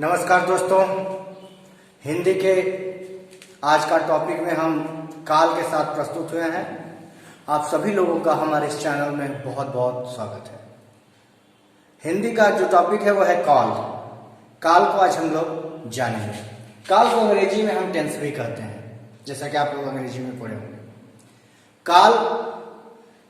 नमस्कार दोस्तों, हिंदी के आज का टॉपिक में हम काल के साथ प्रस्तुत हुए हैं। आप सभी लोगों का हमारे इस चैनल में बहुत बहुत स्वागत है। हिंदी का जो टॉपिक है वो है काल। काल को आज हम लोग जानेंगे। काल को अंग्रेजी में हम टेंस भी कहते हैं, जैसा कि आप लोग अंग्रेजी में पढ़े होंगे। काल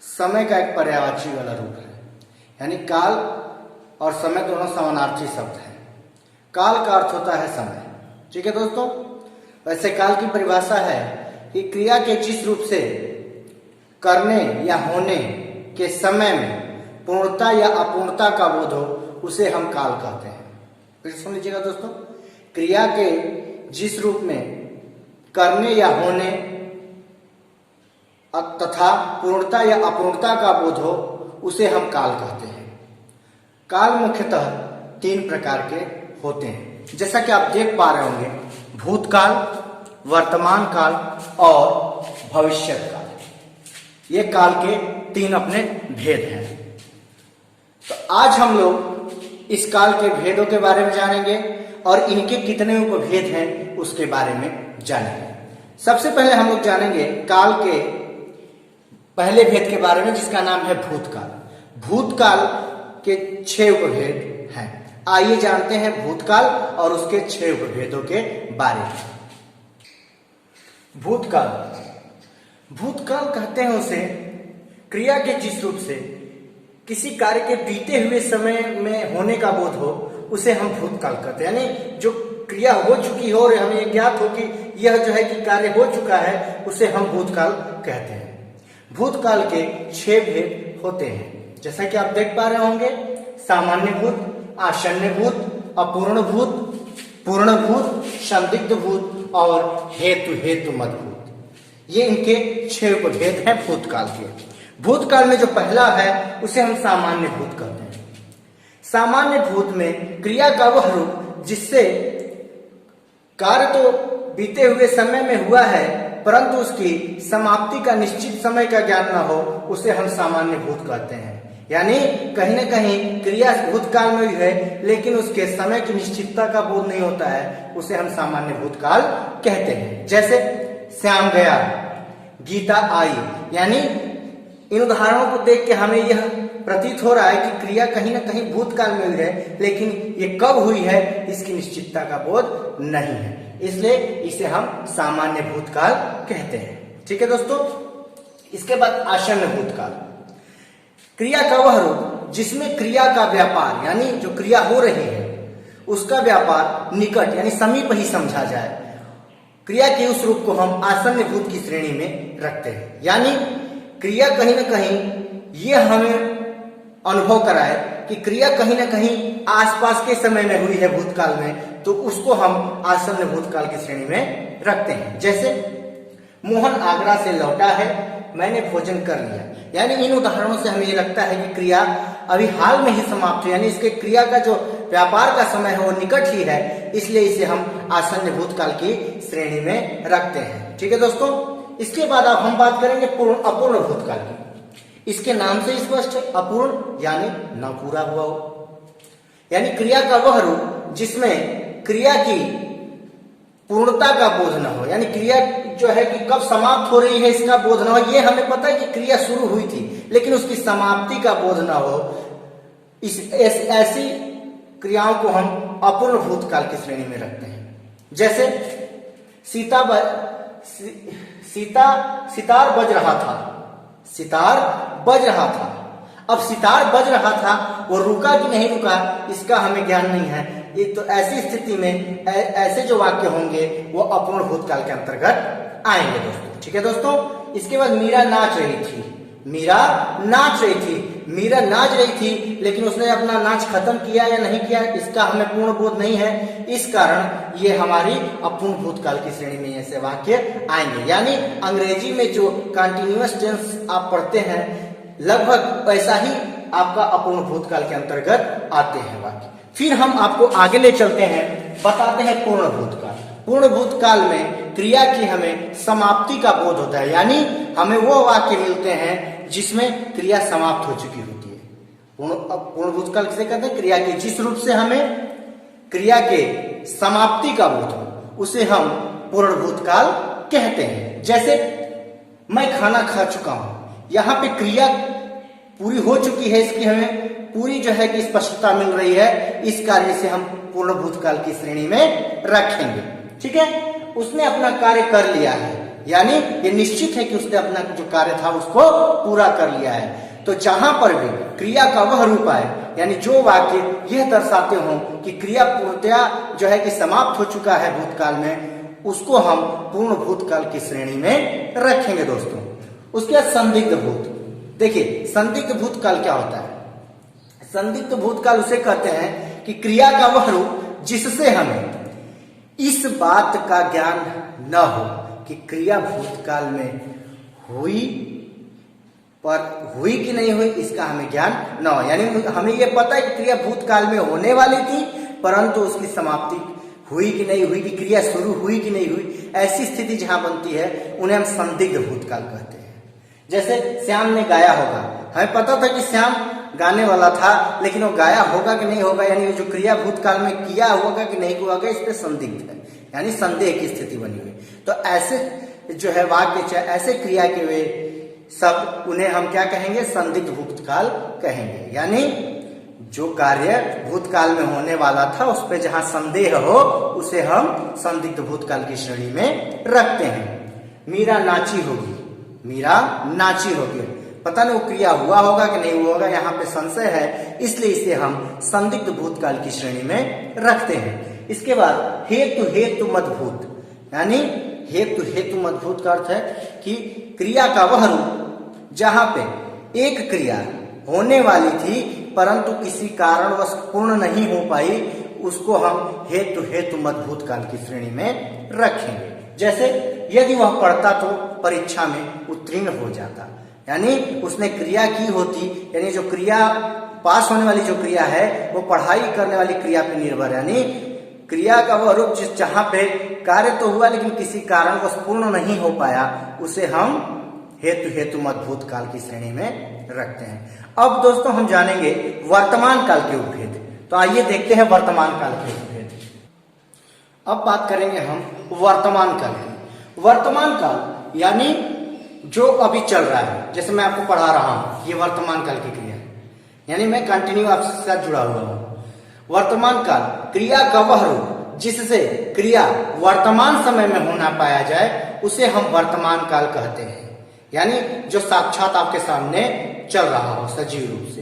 समय का एक पर्यायवाची वाला रूप है, यानी काल और समय दोनों समानार्थी शब्द हैं। काल का अर्थ होता है समय। ठीक है दोस्तों, वैसे काल की परिभाषा है कि क्रिया के जिस रूप से करने या होने के समय में पूर्णता या अपूर्णता का बोध हो उसे हम काल कहते हैं। फिर सुन लीजिएगा दोस्तों, क्रिया के जिस रूप में करने या होने तथा पूर्णता या अपूर्णता का बोध हो उसे हम काल कहते हैं। काल मुख्यतः 3 प्रकार के होते हैं, जैसा कि आप देख पा रहे होंगे, भूतकाल, वर्तमान काल और भविष्यत काल। ये काल के 3 अपने भेद हैं। तो आज हम लोग इस काल के भेदों के बारे में जानेंगे और इनके कितने उपभेद हैं उसके बारे में जानेंगे। सबसे पहले हम लोग जानेंगे काल के पहले भेद के बारे में, जिसका नाम है भूतकाल। भूतकाल के 6 उपभेद हैं। आइए जानते हैं भूतकाल और उसके 6 उपभेदों के बारे में। भूतकाल, भूतकाल कहते हैं उसे क्रिया के जिस रूप से किसी कार्य के बीते हुए समय में होने का बोध हो उसे हम भूतकाल कहते हैं। यानी जो क्रिया हो चुकी हो और हमें ज्ञात हो कि यह जो है कि कार्य हो चुका है उसे हम भूतकाल कहते हैं। भूतकाल के 6 भेद होते हैं, जैसा कि आप देख पा रहे होंगे, सामान्य भूत, आसन्न भूत, अपूर्ण भूत, पूर्ण भूत, संदिग्ध भूत और हेतु मद भूत। ये इनके 6 उपभेद हैं भूतकाल के। भूतकाल में जो पहला है उसे हम सामान्य भूत कहते हैं। सामान्य भूत में क्रिया का वह रूप जिससे कार्य तो बीते हुए समय में हुआ है परंतु उसकी समाप्ति का निश्चित समय का ज्ञान न हो उसे हम सामान्य भूत कहते हैं। यानी कहीं न कहीं क्रिया भूतकाल में भी है लेकिन उसके समय की निश्चितता का बोध नहीं होता है, उसे हम सामान्य भूतकाल कहते हैं। जैसे श्याम गया, गीता आई, यानी इन उदाहरणों को देख के हमें यह प्रतीत हो रहा है कि क्रिया कहीं न कहीं भूतकाल में हुई है लेकिन ये कब हुई है इसकी निश्चितता का बोध नहीं है, इसलिए इसे हम सामान्य भूतकाल कहते हैं। ठीक है दोस्तों, इसके बाद आसन्न भूतकाल। क्रिया का वह रूप जिसमें क्रिया का व्यापार, यानी जो क्रिया हो रही है उसका व्यापार निकट यानी समीप ही समझा जाए, क्रिया के उस रूप को हम आसन्न भूत की श्रेणी में रखते हैं। यानी क्रिया कहीं न कहीं यह हमें अनुभव कराए कि क्रिया कहीं न कहीं आसपास के समय में हुई है भूतकाल में, तो उसको हम आसन्न भूतकाल की श्रेणी में रखते हैं। जैसे मोहन आगरा से लौटा है, मैंने भोजन कर लिया। यानी इन उदाहरणों से हमें ये लगता है कि क्रिया अभी हाल में ही समाप्त हुई, यानी इसके क्रिया का जो व्यापार का समय है वो निकट ही है, इसलिए इसे हम आसन्न भूतकाल की श्रेणी में रखते हैं। ठीक है दोस्तों, इसके बाद अब हम बात करेंगे अपूर्ण भूतकाल की। इसके नाम से स्पष्ट है, अपूर्ण यानी न पूरा हुआ हो, यानी क्रिया का वह रूप जिसमें क्रिया की पूर्णता का बोध न हो, यानी क्रिया जो है कि कब समाप्त हो रही है इसका बोध न हो। ये हमें पता है कि क्रिया शुरू हुई थी लेकिन उसकी समाप्ति का बोध न हो, ऐसी क्रियाओं को हम अपूर्ण भूतकाल की श्रेणी में रखते हैं। जैसे सितार बज रहा था, सितार बज रहा था। अब सितार बज रहा था, वो रुका कि नहीं रुका इसका हमें ज्ञान नहीं है। ये तो ऐसी स्थिति में ऐसे जो वाक्य होंगे वो अपूर्ण भूतकाल के अंतर्गत आएंगे दोस्तों। ठीक है दोस्तों, इसके बाद मीरा नाच रही थी, मीरा नाच रही थी, मीरा नाच रही थी लेकिन उसने अपना नाच खत्म किया या नहीं किया इसका हमें पूर्ण बोध नहीं है, इस कारण ये हमारी अपूर्ण भूतकाल की श्रेणी में ऐसे वाक्य आएंगे। यानी अंग्रेजी में जो कंटिन्यूअस टेंस आप पढ़ते हैं लगभग वैसा ही आपका अपूर्ण भूतकाल के अंतर्गत आते हैं वाक्य। फिर हम आपको आगे ले चलते हैं, बताते हैं पूर्ण भूतकाल। पूर्ण भूतकाल में क्रिया की हमें समाप्ति का बोध होता है, यानी हमें वो वाक्य मिलते हैं जिसमें क्रिया समाप्त हो चुकी होती है। पूर्ण भूतकाल किसे कहते हैं? क्रिया के जिस रूप से हमें क्रिया के समाप्ति का बोध हो उसे हम पूर्ण भूतकाल कहते हैं। जैसे मैं खाना खा चुका हूं, यहाँ पे क्रिया पूरी हो चुकी है, इसकी हमें पूरी जो है कि स्पष्टता मिल रही है, इस कार्य से हम पूर्ण भूतकाल की श्रेणी में रखेंगे। ठीक है, उसने अपना कार्य कर लिया है, यानी ये निश्चित है कि उसने अपना जो कार्य था उसको पूरा कर लिया है। तो जहां पर भी क्रिया का वह रूप आए, यानी जो वाक्य यह दर्शाते हो कि क्रिया पूर्णतया जो है कि समाप्त हो चुका है भूतकाल में, उसको हम पूर्ण भूतकाल की श्रेणी में रखेंगे दोस्तों। उसके बाद संदिग्ध भूत। देखिए संदिग्ध भूतकाल क्या होता है? संदिग्ध भूतकाल उसे कहते हैं कि क्रिया का वह रूप जिससे हमें इस बात का ज्ञान न हो कि क्रिया भूतकाल में हुई, पर हुई कि नहीं हुई इसका हमें ज्ञान न हो। यानी हमें यह पता है कि क्रिया भूतकाल में होने वाली थी, परंतु उसकी समाप्ति हुई कि नहीं हुई, कि क्रिया शुरू हुई कि नहीं हुई, ऐसी स्थिति जहां बनती है उन्हें हम संदिग्ध भूतकाल कहते हैं। जैसे श्याम ने गाया होगा, हमें पता था कि श्याम गाने वाला था, लेकिन वो गाया होगा कि नहीं होगा, यानी जो क्रिया भूतकाल में किया होगा कि नहीं होगा, इस पे संदिग्ध है, यानी संदेह की स्थिति बनी हुई। तो ऐसे जो है वाक्य, ऐसे क्रिया के वे सब, उन्हें हम क्या कहेंगे? संदिग्ध भूतकाल कहेंगे। यानी जो कार्य भूतकाल में होने वाला था उस पे जहां संदेह हो उसे हम संदिग्ध भूतकाल की श्रेणी में रखते हैं। मीरा नाची होगी, मीरा नाची होगी, पता नहीं वो क्रिया हुआ होगा कि नहीं हुआ होगा, यहाँ पे संशय है, इसलिए इसे हम संदिग्ध भूतकाल की श्रेणी में रखते हैं। इसके बाद हेतु हेतु मदभूत, यानी हेतु हेतु मदभूत का अर्थ है कि क्रिया का वह रूप जहां पे एक क्रिया होने वाली थी परंतु किसी कारणवश पूर्ण नहीं हो पाई, उसको हम हेतु हेतु मदभूत काल की श्रेणी में रखेंगे। जैसे यदि वह पढ़ता तो परीक्षा में उत्तीर्ण हो जाता, यानी उसने क्रिया की होती, यानी जो क्रिया पास होने वाली जो क्रिया है वो पढ़ाई करने वाली क्रिया पे निर्भर, यानी क्रिया का वह रूप जिस जहां पे कार्य तो हुआ लेकिन किसी कारणवश पूर्ण नहीं हो पाया, उसे हम हेतु हेतु मदभूत काल की श्रेणी में रखते हैं। अब दोस्तों हम जानेंगे वर्तमान काल के उपभेद। तो आइए देखते हैं वर्तमान काल के उपभेद। अब बात करेंगे हम वर्तमान काल की। वर्तमान काल यानी जो अभी चल रहा है, जैसे मैं आपको पढ़ा रहा हूं, ये वर्तमान काल की क्रिया है, यानी मैं कंटिन्यू आपके साथ जुड़ा हुआ हूं। वर्तमान काल क्रिया का वह रूप जिससे क्रिया वर्तमान समय में होना पाया जाए उसे हम वर्तमान काल कहते हैं, यानी जो साक्षात आपके सामने चल रहा हो सजीव रूप से।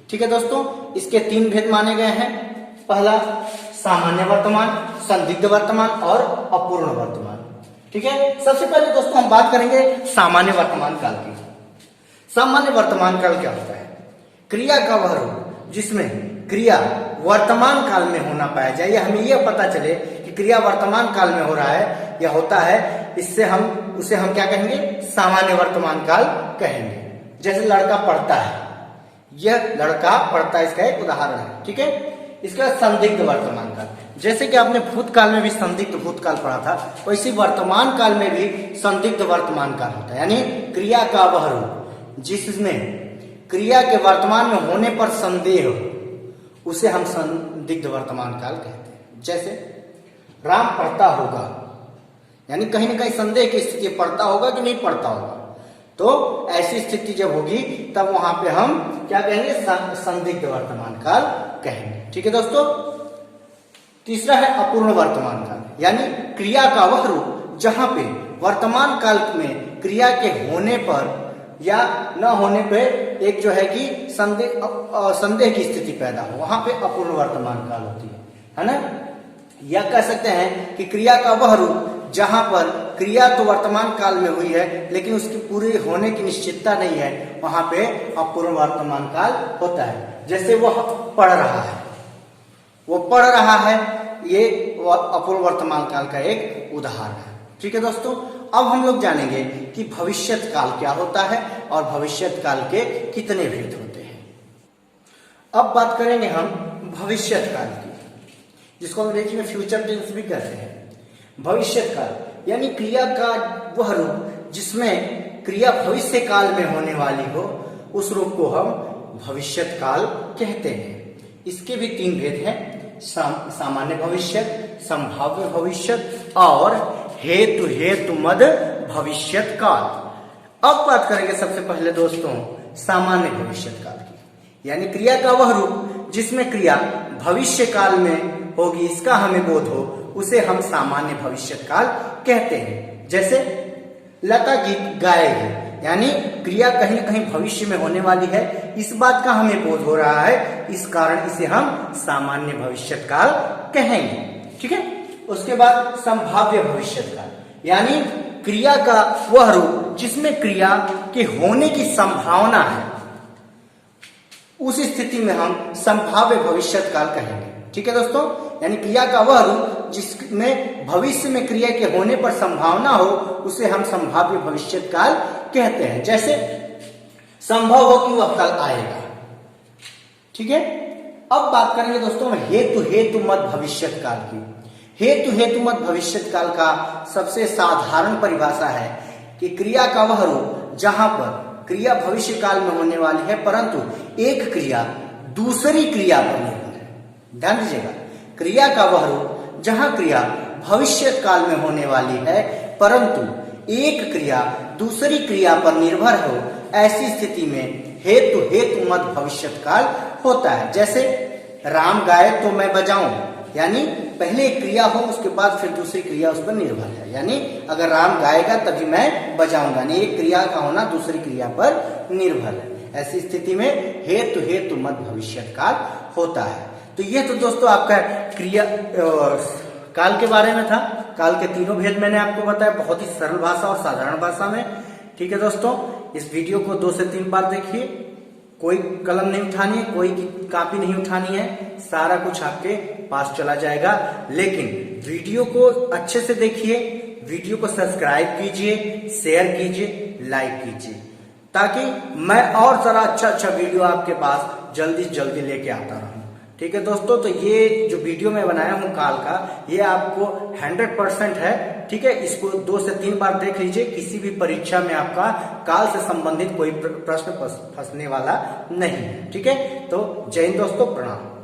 ठीक है दोस्तों, इसके 3 भेद माने गए हैं। पहला सामान्य वर्तमान, संदिग्ध वर्तमान और अपूर्ण वर्तमान। ठीक है, सबसे पहले दोस्तों हम बात करेंगे सामान्य वर्तमान काल की। सामान्य वर्तमान काल क्या होता है? क्रिया का वह रूप जिसमें क्रिया वर्तमान काल में होना पाया जाए, या हमें यह पता चले कि क्रिया वर्तमान काल में हो रहा है या होता है, इससे उसे हम क्या कहेंगे? सामान्य वर्तमान काल कहेंगे। जैसे लड़का पढ़ता है, यह लड़का पढ़ता है, इसका एक उदाहरण है। ठीक है, इसके बाद संदिग्ध वर्तमान काल, जैसे कि आपने भूतकाल में भी संदिग्ध भूतकाल पढ़ा था, वैसे वर्तमान काल में भी संदिग्ध वर्तमान काल होता है, यानी क्रिया का वह रूप जिसमें क्रिया के वर्तमान में होने पर संदेह हो, उसे हम संदिग्ध वर्तमान काल कहते हैं। जैसे राम पढ़ता होगा, यानी कहीं ना कहीं संदेह की स्थिति, पढ़ता होगा कि नहीं पढ़ता होगा, तो ऐसी स्थिति जब होगी तब वहां पे हम क्या कहेंगे? संदिग्ध वर्तमान काल कहेंगे। ठीक है दोस्तों, तीसरा है अपूर्ण वर्तमान काल, यानी क्रिया का वह रूप जहां पे वर्तमान काल में क्रिया के होने पर या न होने पे एक जो है कि संदेह की स्थिति पैदा हो, वहां पे अपूर्ण वर्तमान काल होती है ना। या कह सकते हैं कि क्रिया का वह रूप जहां पर क्रिया तो वर्तमान काल में हुई है लेकिन उसकी पूरी होने की निश्चितता नहीं है, वहां पे अपूर्ण वर्तमान काल होता है। जैसे वह पढ़ रहा है, वो पढ़ रहा है, ये अपूर्ण वर्तमान काल का एक उदाहरण है। ठीक है दोस्तों, अब हम लोग जानेंगे कि भविष्यत काल क्या होता है और भविष्यत काल के कितने भेद होते हैं। अब बात करेंगे हम भविष्यत काल की, जिसको अंग्रेजी में फ्यूचर टेंस भी कहते हैं। भविष्यत काल यानी क्रिया का वह रूप जिसमें क्रिया भविष्य काल में होने वाली हो, उस रूप को हम भविष्यत काल कहते हैं। इसके भी 3 भेद हैं। सामान्य भविष्य, संभाव्य भविष्य और हेतु मद भविष्यत काल। अब बात करेंगे सबसे पहले दोस्तों सामान्य भविष्यत काल की, यानी क्रिया का वह रूप जिसमें क्रिया भविष्य काल में होगी, इसका हमें बोध हो, उसे हम सामान्य भविष्यत काल कहते हैं। जैसे लता गीत गाएगी, यानी क्रिया कहीं न कहीं भविष्य में होने वाली है, इस बात का हमें बोध हो रहा है, इस कारण इसे हम सामान्य भविष्यत काल कहेंगे। ठीक है। उसके बाद संभाव्य भविष्यत काल, यानी क्रिया का वह रूप जिसमें क्रिया के होने की संभावना है, उस स्थिति में हम संभाव्य भविष्यत काल कहेंगे। ठीक है दोस्तों, यानी क्रिया का वह रूप जिसमें भविष्य में क्रिया के होने पर संभावना हो, उसे हम संभाव्य भविष्यत काल कहते हैं। जैसे संभव हो कि वह कल आएगा। ठीक है। अब बात करेंगे दोस्तों हेतु मद भविष्यत काल की। हेतु मद भविष्यत काल का सबसे साधारण परिभाषा है कि क्रिया का वह रूप जहां पर क्रिया भविष्य काल में होने वाली है, परंतु एक क्रिया दूसरी क्रिया पर निर्भर है। ध्यान दीजिएगा, क्रिया का वह रूप जहां क्रिया भविष्य काल में होने वाली है, परंतु एक क्रिया दूसरी क्रिया पर निर्भर हो, ऐसी स्थिति में हेतु मद भविष्यत काल होता है। जैसे राम गाए तो मैं बजाऊं, यानी पहले एक क्रिया हो, उसके बाद फिर दूसरी क्रिया उस पर निर्भर है। यानी अगर राम गाएगा तभी मैं बजाऊंगा, नहीं, एक क्रिया का होना दूसरी क्रिया पर निर्भर है। ऐसी स्थिति में हेतु मद भविष्यत काल होता है। तो ये तो दोस्तों आपका क्रिया काल के बारे में था। काल के तीनों भेद मैंने आपको बताया बहुत ही सरल भाषा और साधारण भाषा में। ठीक है दोस्तों, इस वीडियो को 2 से 3 बार देखिए। कोई कलम नहीं उठानी है, कोई कॉपी नहीं उठानी है, सारा कुछ आपके पास चला जाएगा। लेकिन वीडियो को अच्छे से देखिए, वीडियो को सब्सक्राइब कीजिए, शेयर कीजिए, लाइक कीजिए, ताकि मैं और सारा अच्छा वीडियो आपके पास जल्दी से जल्दी लेके आता रहूं। ठीक है दोस्तों, तो ये जो वीडियो मैं बनाया हूं काल का, ये आपको 100% है। ठीक है, इसको 2 से 3 बार देख लीजिए, किसी भी परीक्षा में आपका काल से संबंधित कोई प्रश्न फंसने वाला नहीं है। ठीक है, तो जय हिंद दोस्तों, प्रणाम।